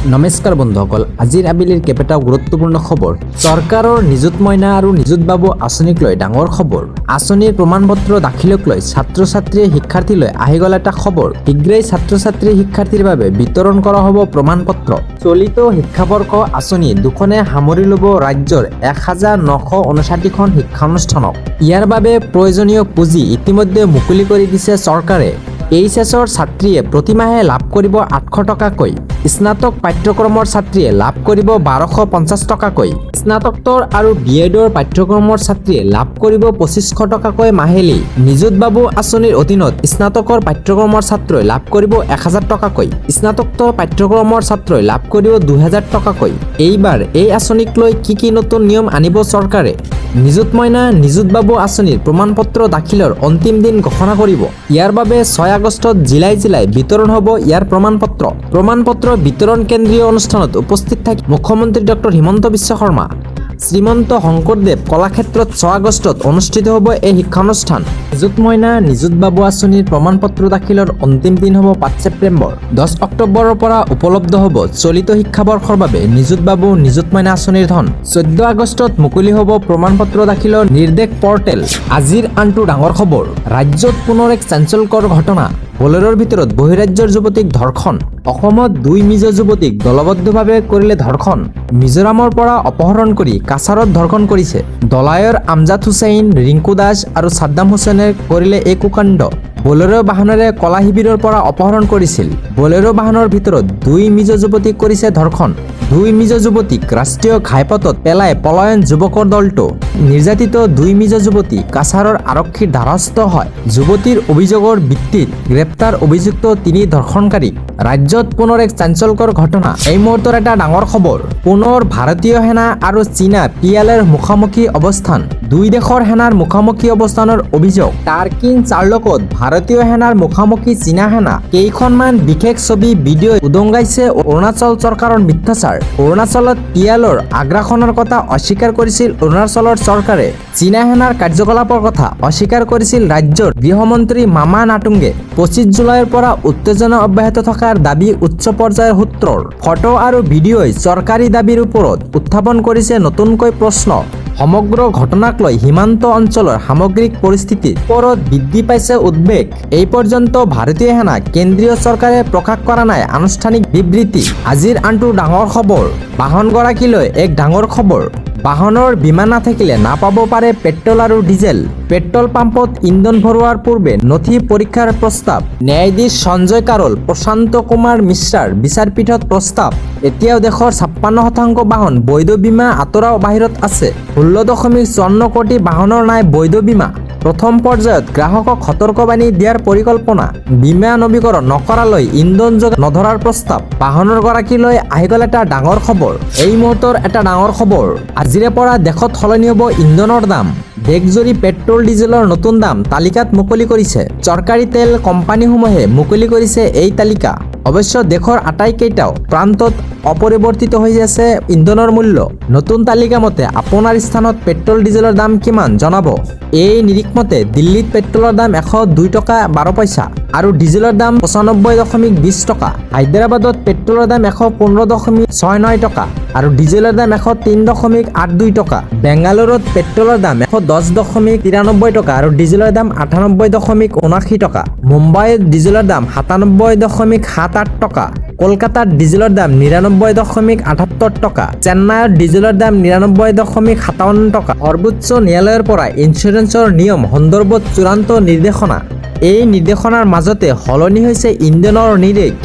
নমস্কাৰ বন্ধুসকল, আজিৰ আবেলিৰ কেইবাটাও গুৰুত্বপূৰ্ণ খবৰ। চৰকাৰৰ নিযুত মইনা আৰু নিযুত বাবু আঁচনিক লৈ ডাঙৰ খবৰ। আঁচনিৰ প্ৰমাণপত্ৰ দাখিলক লৈ ছাত্ৰ-ছাত্ৰীয়ে শিক্ষাৰ্থীলৈ আহি গ'ল এটা খবৰ। শীঘ্ৰেই ছাত্ৰ-ছাত্ৰী শিক্ষাৰ্থীৰ বাবে বিতৰণ কৰা হ'ব প্ৰমাণপত্ৰ। চলিত শিক্ষাবৰ্ষ আঁচনি দুখনে সামৰি ল'ব ৰাজ্যৰ 1959খন শিক্ষানুষ্ঠানক। ইয়াৰ বাবে প্ৰয়োজনীয় পুঁজি ইতিমধ্যে মুকলি কৰি দিছে চৰকাৰে। এইচএছৰ ছাত্ৰীয়ে প্ৰতিমাহে লাভ কৰিব 800 টকাকৈ, স্নাতক পাঠ্যক্ৰমৰ ছাত্ৰীয়ে লাভ কৰিব 1250 টকাকৈ, স্নাতকোত্তৰ আৰু বিএডৰ পাঠ্যক্ৰমৰ ছাত্ৰীয়ে লাভ কৰিব 2500 টকাকৈ মাহিলী। নিযুত বাবু আঁচনিৰ অধীনত স্নাতকৰ পাঠ্যক্ৰমৰ ছাত্ৰই লাভ কৰিব 1000 টকাকৈ, স্নাতকোত্তৰ পাঠ্যক্ৰমৰ ছাত্ৰই লাভ কৰিব 2000 টকাকৈ। এইবাৰ এই আঁচনিক লৈ কি নতুন নিয়ম আনিব চৰকাৰে? নিযুত মইনা, নিযুত বাবু আঁচনিৰ প্ৰমাণপত্ৰ দাখিলৰ অন্তিম দিন ঘোষণা কৰিব। ইয়াৰ বাবে 6 আগষ্টত জিলাই বিতৰণ হ'ব ইয়াৰ প্ৰমাণপত্ৰ বিতৰণ কেন্দ্ৰীয় অনুষ্ঠানত উপস্থিত থাকি মুখ্যমন্ত্ৰী ডক্টৰ হিমন্ত বিশ্ব শৰ্মা, শ্ৰীমন্ত শংকৰদেৱ কলাক্ষেত্ৰত 6 আগষ্টত অনুষ্ঠিত হ'ব এই শিক্ষানুষ্ঠান। নিযুত মইনা, নিযুত বাবু আঁচনিৰ প্ৰমাণপত্ৰ দাখিলৰ অন্তিম দিন হ'ব 5 ছেপ্টেম্বৰ। 10 অক্টোবৰৰ পৰা উপলব্ধ হ'ব চলিত শিক্ষাবৰ্ষৰ বাবে নিযুত বাবু, নিযুত মইনা আঁচনিৰ ধন। 14 আগষ্টত মুকলি হ'ব প্ৰমাণপত্ৰ দাখিলৰ নিৰ্দেশ পৰ্টেল। আজিৰ আনটো ডাঙৰ খবৰ। ৰাজ্যত পুনৰ এক চাঞ্চল্যকৰ ঘটনা। বলেৰৰ ভিতৰত বহিৰাজ্যৰ যুৱতীক ধৰ্ষণ। অসমত 2 মিজো যুৱতীক দলবদ্ধভাৱে কৰিলে ধৰ্ষণ। মিজোৰামৰ পৰা অপহৰণ কৰি কাছাৰত ধৰ্ষণ কৰিছে। দলায়ৰ আমজাদ হুছেইন, ৰিংকু দাস আৰু ছাদ্দাম হুছেইনে কৰিলে এই কুকাণ্ড। বলেৰো বাহনেৰে কলা শিবিৰৰ পৰা অপহৰণ কৰিছিল। বলেৰো বাহনৰ ভিতৰত 2 মিজো যুৱতীক কৰিছে ধৰ্ষণ। 2 মিজো যুৱতীক ৰাষ্ট্ৰীয় ঘাইপথত পেলাই পলায়ন যুৱকৰ দলটো। নিৰ্যাতিত 2 মিজো যুৱতী কাছাৰৰ আৰক্ষীৰ দ্বাৰস্থ হয়। যুৱতীৰ অভিযোগৰ ভিত্তিত গ্ৰেপ্তাৰ অভিযুক্ত 3 ধৰ্ষণকাৰী। ৰাজ্যত পুনৰ এক চাঞ্চল্যকৰ ঘটনা। এই মুহূৰ্তৰ এটা ডাঙৰ খবৰ। পুনৰ ভাৰতীয় সেনা আৰু চীনা পিএলৰ মুখামুখি অৱস্থান। 2 দেশৰ সেনাৰ মুখামুখি অৱস্থানৰ অভিযোগ। টাৰ্কিন চাৰ্লকত ভাৰতীয় সেনাৰ মুখামুখি চীনা সেনা। কেইখনমান বিশেষ ছবি ভিডিঅ' উদংগাইছে অৰুণাচল চৰকাৰৰ মিথ্যাচাৰ। অৰুণাচলত পিএলৰ আগ্ৰাসনৰ কথা অস্বীকাৰ কৰিছিল অৰুণাচলৰ চৰকাৰে। চীনা সেনাৰ কাৰ্যকলাপৰ কথা অস্বীকাৰ কৰিছিল ৰাজ্যৰ গৃহমন্ত্ৰী মামা নাটুংগে। 25 জুলাইৰ পৰা উত্তেজনা অব্যাহত থকাৰ দাবী উচ্চ পৰ্যায়ৰ সূত্ৰৰ। ফটো আৰু ভিডিঅ'ই চৰকাৰী দাবীৰ ওপৰত উত্থাপন কৰিছে নতুনকৈ প্ৰশ্ন। সমগ্ৰ ঘটনাক লৈ সীমান্ত অঞ্চলৰ সামগ্ৰিক পৰিস্থিতিৰ ওপৰত বৃদ্ধি পাইছে উদ্বেগ। এই পৰ্যন্ত ভাৰতীয় সেনা, কেন্দ্ৰীয় চৰকাৰে প্ৰকাশ কৰা নাই আনুষ্ঠানিক বিবৃতি। আজিৰ আনটো ডাঙৰ খবৰ। বাহনগৰাকীলৈ এক ডাঙৰ খবৰ। বাহনৰ বীমা নাথাকিলে নাপাব পাৰে পেট্ৰল আৰু ডিজেল। পেট্ৰল পাম্পত ইন্ধন ভৰোৱাৰ পূৰ্বে নথি পৰীক্ষাৰ প্ৰস্তাৱ। ন্যায়াধীশ সঞ্জয় কাৰোল, প্ৰশান্ত কুমাৰ মিশ্ৰাৰ বিচাৰপীঠত প্ৰস্তাৱ। এতিয়াও দেশৰ 56% বাহন বৈধ বীমা আঁতৰাও বাহিৰত আছে। 16.54 কোটি বাহনৰ নাই বৈধ বীমা। প্ৰথম পৰ্যায়ত গ্ৰাহকক সতৰ্কবাণী দিয়াৰ পৰিকল্পনা। বীমা নৱীকৰণ নকৰালৈ ইন্ধন যোগান নধৰাৰ প্ৰস্তাৱ। বাহনৰ গৰাকীলৈ আহি গ'ল এটা ডাঙৰ খবৰ। এই মুহূৰ্তৰ এটা ডাঙৰ খবৰ। আজিৰে পৰা দেশত সলনি হ'ব ইন্ধনৰ দাম। দেশজুৰি পেট্ৰল ডিজেলৰ নতুন দাম তালিকাত মুকলি কৰিছে। চৰকাৰী তেল কোম্পানীসমূহে মুকলি কৰিছে এই তালিকা। অৱশ্য দেশৰ আটাইকেইটাও প্ৰান্তত অপৰিৱৰ্তিত হৈ আছে ইন্ধনৰ মূল্য। নতুন তালিকা মতে আপোনাৰ স্থানত পেট্ৰল ডিজেলৰ দাম কিমান জনাব। এই নিৰীখ মতে দিল্লীত পেট্ৰলৰ দাম 102 টকা 12 পইচা আৰু ডিজেলৰ দাম 95.20 টকা। হায়দৰাবাদত পেট্ৰলৰ দাম 115.69 টকা আৰু ডিজেলৰ দাম 103.82 টকা। বেংগালুৰুত পেট্ৰলৰ দাম 110.93 টকা আৰু ডিজেলৰ দাম 98.79 টকা। মুম্বাইত ডিজেলৰ দাম 97.78 টকা। কলকাতাত ডিজেলৰ দাম 99.78 টকা। চেন্নাইত ডিজেলৰ দাম 99.57 টকা। সৰ্বোচ্চ ন্যায়ালয়ৰ পৰা ইঞ্চুৰেঞ্চৰ নিয়ম সন্দৰ্ভত চূড়ান্ত নিৰ্দেশনা। এই নিৰ্দেশনাৰ মাজতে সলনি হৈছে ইন্ধনৰ নিৰিখ।